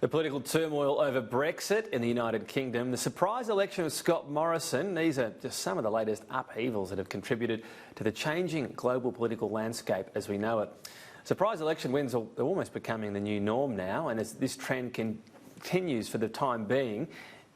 The political turmoil over Brexit in the United Kingdom, the surprise election of Scott Morrison, these are just some of the latest upheavals that have contributed to the changing global political landscape as we know it. Surprise election wins are almost becoming the new norm now, and as this trend continues for the time being,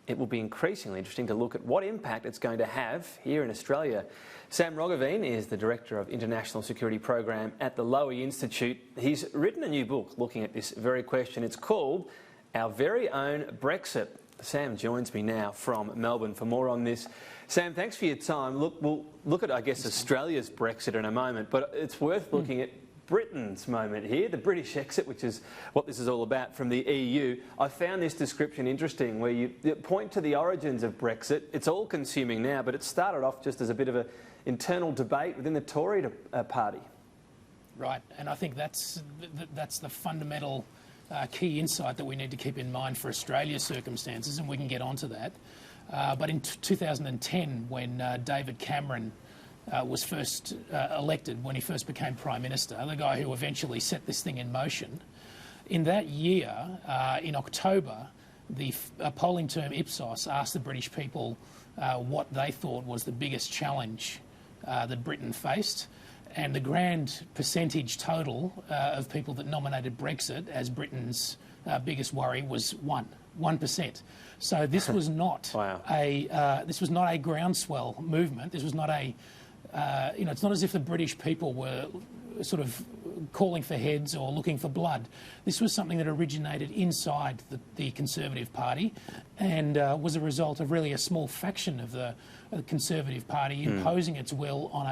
it will be increasingly interesting to look at what impact it's going to have here in Australia. Sam Roggeveen is the Director of International Security Program at the Lowy Institute. He's written a new book looking at this very question. It's called Our Very Own Brexit. Sam joins me now from Melbourne for more on this. Sam, thanks for your time. Look, we'll look at, I guess, Australia's Brexit in a moment, but it's worth looking at Britain's moment here, the British exit, which is what this is all about from the EU. I found this description interesting where you point to the origins of Brexit. It's all consuming now, but it started off just as a bit of an internal debate within the Tory party. Right, and I think that's the fundamental key insight that we need to keep in mind for Australia's circumstances, and we can get onto that. But in 2010, when David Cameron was first elected, when he first became Prime Minister, the guy who eventually set this thing in motion, in that year, in October, the polling term Ipsos asked the British people what they thought was the biggest challenge that Britain faced, and the grand percentage total of people that nominated Brexit as Britain's biggest worry was 1%. So this was not this was not a groundswell movement. This was not a it's not as if the British people were sort of calling for heads or looking for blood. This was something that originated inside the Conservative Party and was a result of really a small faction of the Conservative Party imposing its will on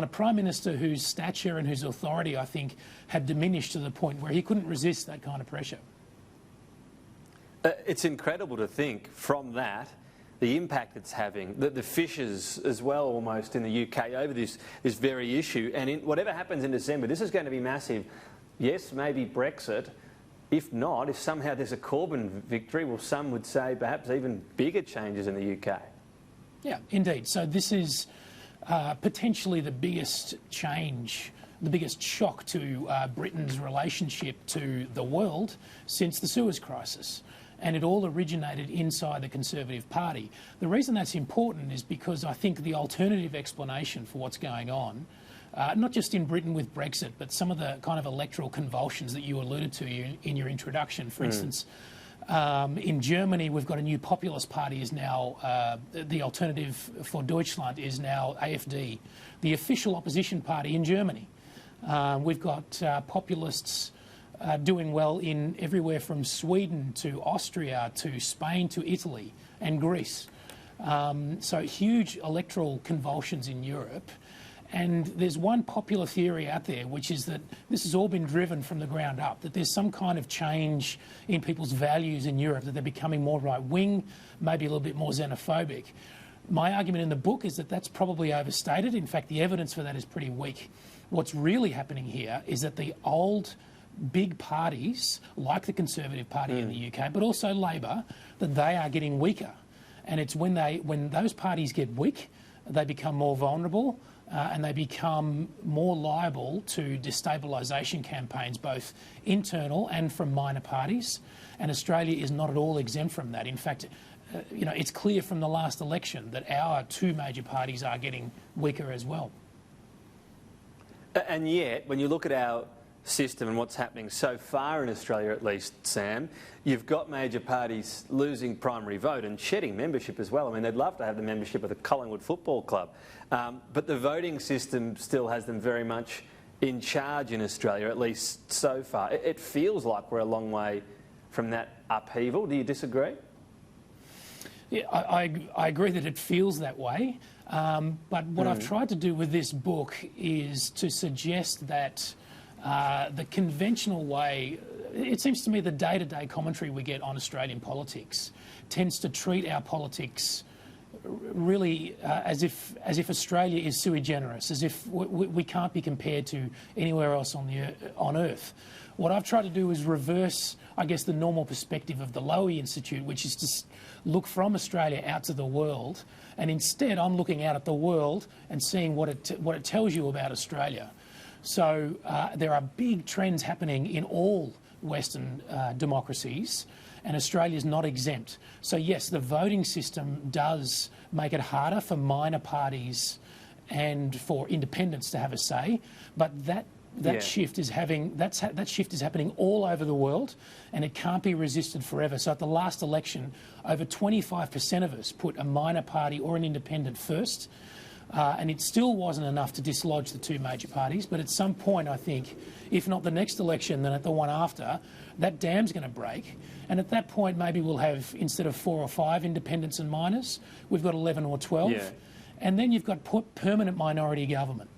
a Prime Minister whose stature and whose authority, I think, had diminished to the point where he couldn't resist that kind of pressure. It's incredible to think from that the impact it's having, the fissures as well almost in the UK over this very issue. And whatever happens in December, this is going to be massive. Yes, maybe Brexit. If not, if somehow there's a Corbyn victory, well, some would say perhaps even bigger changes in the UK. Yeah, indeed. So this is potentially the biggest change, the biggest shock to Britain's relationship to the world since the Suez Crisis. And it all originated inside the Conservative Party. The reason that's important is because I think the alternative explanation for what's going on, not just in Britain with Brexit, but some of the kind of electoral convulsions that you alluded to in your introduction. For instance, in Germany, we've got a new populist party is now, the alternative for Deutschland is now AfD, the official opposition party in Germany. We've got populists doing well in everywhere from Sweden to Austria to Spain to Italy and Greece. So huge electoral convulsions in Europe. And there's one popular theory out there, which is that this has all been driven from the ground up, that there's some kind of change in people's values in Europe, that they're becoming more right-wing, maybe a little bit more xenophobic. My argument in the book is that that's probably overstated. In fact, the evidence for that is pretty weak. What's really happening here is that the old big parties, like the Conservative Party in the UK, but also Labor, that they are getting weaker. And it's when those parties get weak, they become more vulnerable and they become more liable to destabilisation campaigns, both internal and from minor parties. And Australia is not at all exempt from that. In fact, it's clear from the last election that our two major parties are getting weaker as well. And yet, when you look at our system and what's happening so far in Australia, at least, Sam, you've got major parties losing primary vote and shedding membership as well. I mean, they'd love to have the membership of the Collingwood Football Club, but the voting system still has them very much in charge in Australia, at least so far. It feels like we're a long way from that upheaval. Do you disagree? Yeah, I agree that it feels that way, but what I've tried to do with this book is to suggest that the conventional way, it seems to me the day-to-day commentary we get on Australian politics tends to treat our politics really as if Australia is sui generis, as if we can't be compared to anywhere else on Earth. What I've tried to do is reverse, I guess, the normal perspective of the Lowy Institute, which is to look from Australia out to the world, and instead I'm looking out at the world and seeing what it tells you about Australia. So there are big trends happening in all Western democracies, and Australia's not exempt. So yes, the voting system does make it harder for minor parties and for independents to have a say, but that shift is that shift is happening all over the world, and it can't be resisted forever. So at the last election, over 25% of us put a minor party or an independent first, and it still wasn't enough to dislodge the two major parties. But at some point, I think, if not the next election, then at the one after, that dam's going to break. And at that point, maybe we'll have, instead of 4 or 5 independents and minors, we've got 11 or 12. Yeah. And then you've got permanent minority government.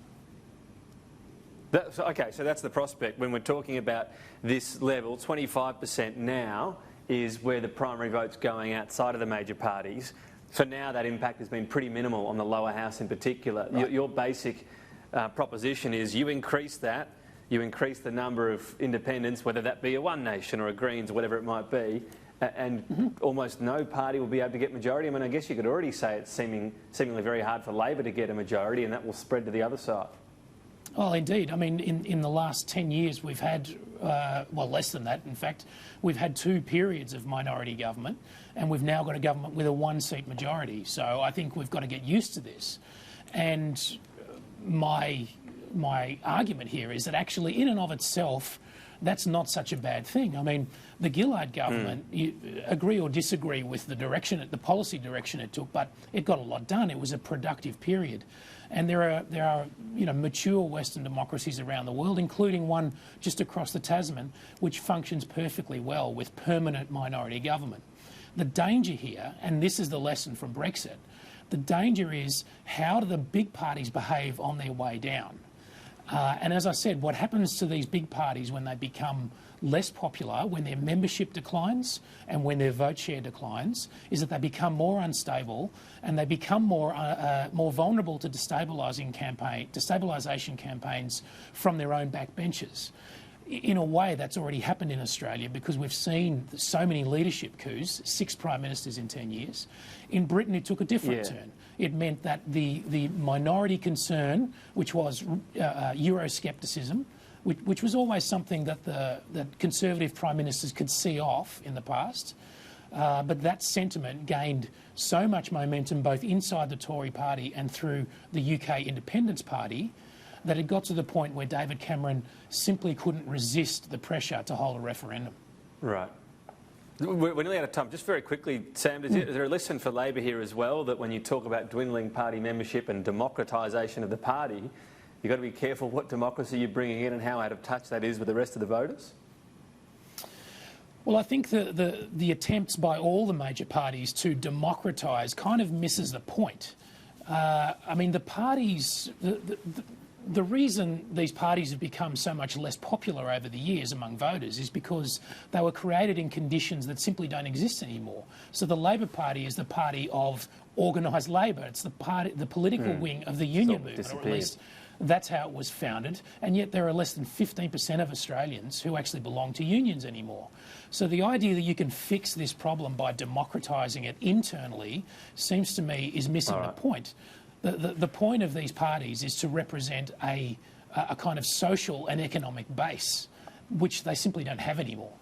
Okay, so that's the prospect. When we're talking about this level, 25% now is where the primary vote's going outside of the major parties. For now, that impact has been pretty minimal on the lower house in particular. Right. Your basic proposition is you increase that, you increase the number of independents, whether that be a One Nation or a Greens, whatever it might be, and almost no party will be able to get majority. I mean, I guess you could already say it's seemingly very hard for Labor to get a majority, and that will spread to the other side. Oh, indeed. I mean, in the last 10 years, we've had, well, less than that, in fact, we've had 2 periods of minority government, and we've now got a government with a 1-seat majority. So I think we've got to get used to this. And my argument here is that actually, in and of itself, that's not such a bad thing. I mean, the Gillard government, you agree or disagree with the direction, the policy direction it took, but it got a lot done. It was a productive period. And there are mature Western democracies around the world, including one just across the Tasman, which functions perfectly well with permanent minority government. The danger here, and this is the lesson from Brexit, the danger is how do the big parties behave on their way down? And as I said, what happens to these big parties when they become less popular, when their membership declines and when their vote share declines, is that they become more unstable and they become more vulnerable to destabilisation campaigns from their own backbenchers. In a way, that's already happened in Australia because we've seen so many leadership coups, 6 prime ministers in 10 years. In Britain, it took a different turn. It meant that the minority concern, which was Euroscepticism, which was always something that Conservative prime ministers could see off in the past, but that sentiment gained so much momentum both inside the Tory party and through the UK Independence Party that it got to the point where David Cameron simply couldn't resist the pressure to hold a referendum. Right. We're nearly out of time. Just very quickly, Sam, is there a lesson for Labor here as well, that when you talk about dwindling party membership and democratisation of the party, you've got to be careful what democracy you're bringing in and how out of touch that is with the rest of the voters? Well, I think the attempts by all the major parties to democratise kind of misses the point. I mean, the parties... The reason these parties have become so much less popular over the years among voters is because they were created in conditions that simply don't exist anymore. So the Labor Party is the party of organised labour. It's the political wing of the union movement, or at least that's how it was founded. And yet there are less than 15% of Australians who actually belong to unions anymore. So the idea that you can fix this problem by democratising it internally seems to me is missing the point. The point of these parties is to represent a kind of social and economic base, which they simply don't have anymore.